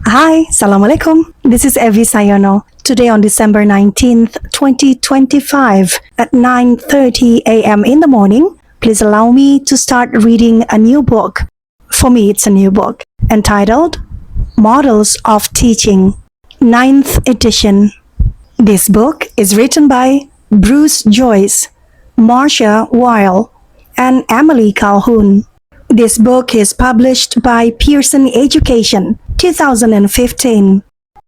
Hi, Assalamualaikum. This is Evi Sayono. Today on December 19th, 2025 at 9:30 a.m. in the morning, please allow me to start reading a new book. For me, it's a new book entitled Models of Teaching, Ninth edition. This book is written by Bruce Joyce, Marcia Weil, and Emily Calhoun. This book is published by Pearson Education, 2015.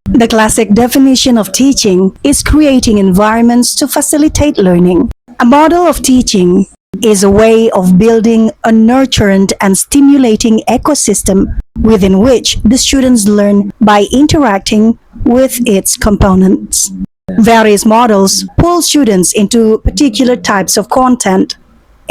The classic definition of teaching is creating environments to facilitate learning. A model of teaching is a way of building a nurturant and stimulating ecosystem within which the students learn by interacting with its components. Various models pull students into particular types of content,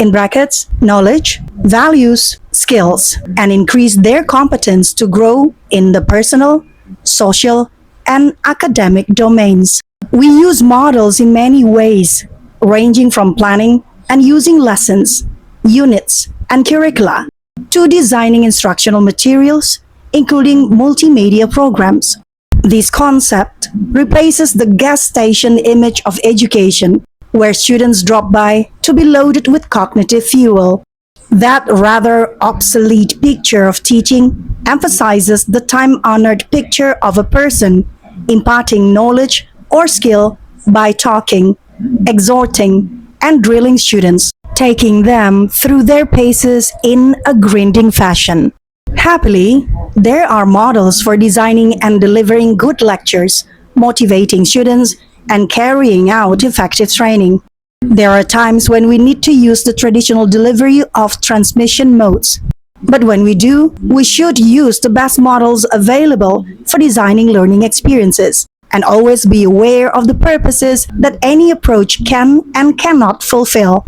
in brackets, knowledge, values, skills, and increase their competence to grow in the personal, social, and academic domains. We use models in many ways, ranging from planning and using lessons, units, and curricula, to designing instructional materials, including multimedia programs. This concept replaces the gas station image of education, where students drop by to be loaded with cognitive fuel. That rather obsolete picture of teaching emphasizes the time-honored picture of a person imparting knowledge or skill by talking, exhorting, and drilling students, taking them through their paces in a grinding fashion. Happily, there are models for designing and delivering good lectures, motivating students, and carrying out effective training. There are times when we need to use the traditional delivery of transmission modes. But when we do, we should use the best models available for designing learning experiences, and always be aware of the purposes that any approach can and cannot fulfill.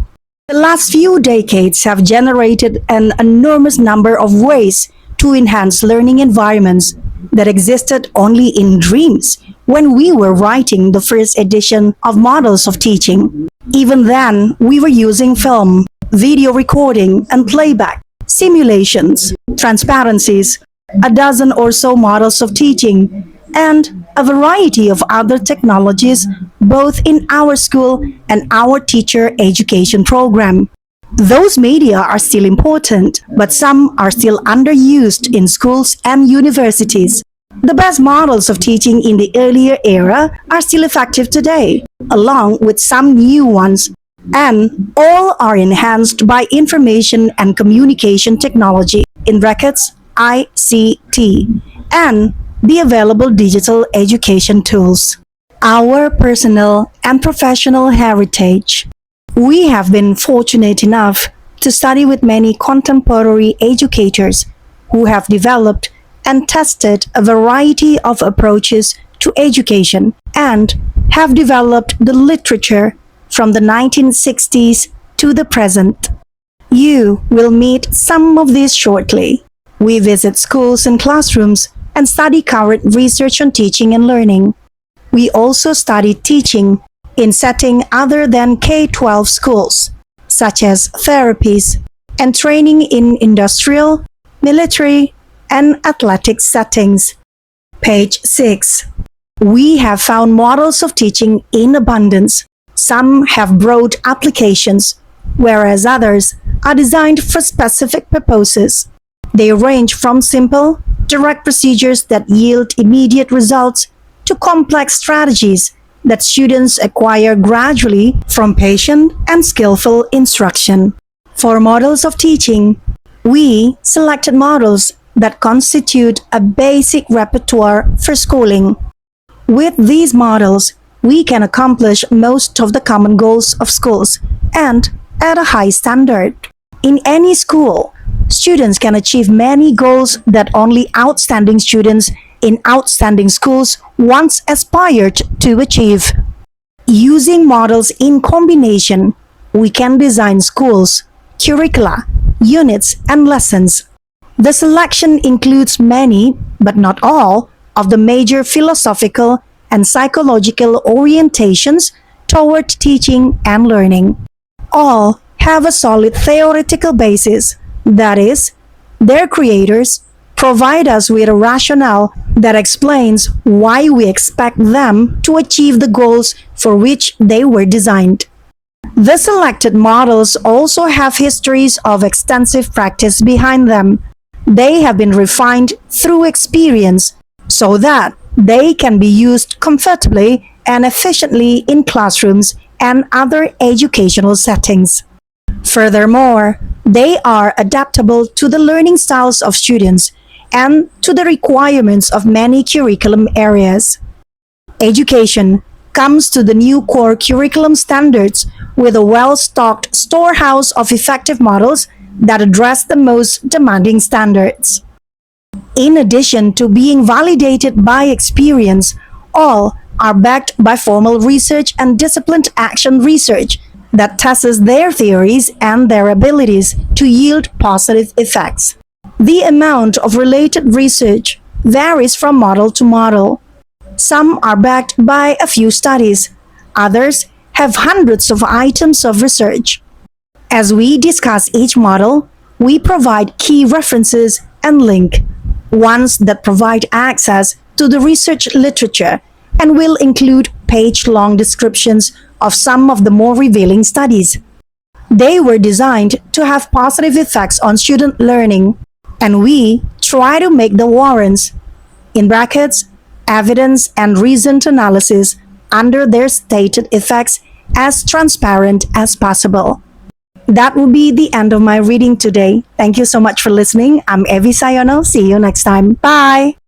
The last few decades have generated an enormous number of ways to enhance learning environments that existed only in dreams when we were writing the first edition of Models of Teaching. Even then, we were using film, video recording, and playback, simulations, transparencies, a dozen or so models of teaching, and a variety of other technologies both in our school and our teacher education program. Those media are still important, but some are still underused in schools and universities. The best models of teaching in the earlier era are still effective today, along with some new ones, and all are enhanced by information and communication technology, in brackets ICT, and the available digital education tools. Our personal and professional heritage. We have been fortunate enough to study with many contemporary educators who have developed and tested a variety of approaches to education and have developed the literature from the 1960s to the present. You will meet some of these shortly. We visit schools and classrooms and study current research on teaching and learning. We also study teaching in setting other than K-12 schools, such as therapies and training in industrial, military, and athletic settings. Page 6. We have found models of teaching in abundance. Some have broad applications, whereas others are designed for specific purposes. They range from simple, direct procedures that yield immediate results to complex strategies that students acquire gradually from patient and skillful instruction. For models of teaching, we selected models that constitute a basic repertoire for schooling. With these models, we can accomplish most of the common goals of schools and at a high standard. In any school, students can achieve many goals that only outstanding students in outstanding schools once aspired to achieve. Using models in combination, we can design schools, curricula, units, and lessons. The selection includes many, but not all, of the major philosophical and psychological orientations toward teaching and learning. All have a solid theoretical basis, that is, their creators provide us with a rationale that explains why we expect them to achieve the goals for which they were designed. The selected models also have histories of extensive practice behind them. They have been refined through experience so that they can be used comfortably and efficiently in classrooms and other educational settings. Furthermore, they are adaptable to the learning styles of students and to the requirements of many curriculum areas. Education comes to the new core curriculum standards with a well-stocked storehouse of effective models that address the most demanding standards. In addition to being validated by experience, all are backed by formal research and disciplined action research that tests their theories and their abilities to yield positive effects. The amount of related research varies from model to model. Some are backed by a few studies, others have hundreds of items of research. As we discuss each model, we provide key references and link, ones that provide access to the research literature and will include page-long descriptions of some of the more revealing studies. They were designed to have positive effects on student learning, and we try to make the warrants, in brackets, evidence and reasoned analysis under their stated effects as transparent as possible. That will be the end of my reading today. Thank you so much for listening. I'm Evie Sayono. See you next time. Bye!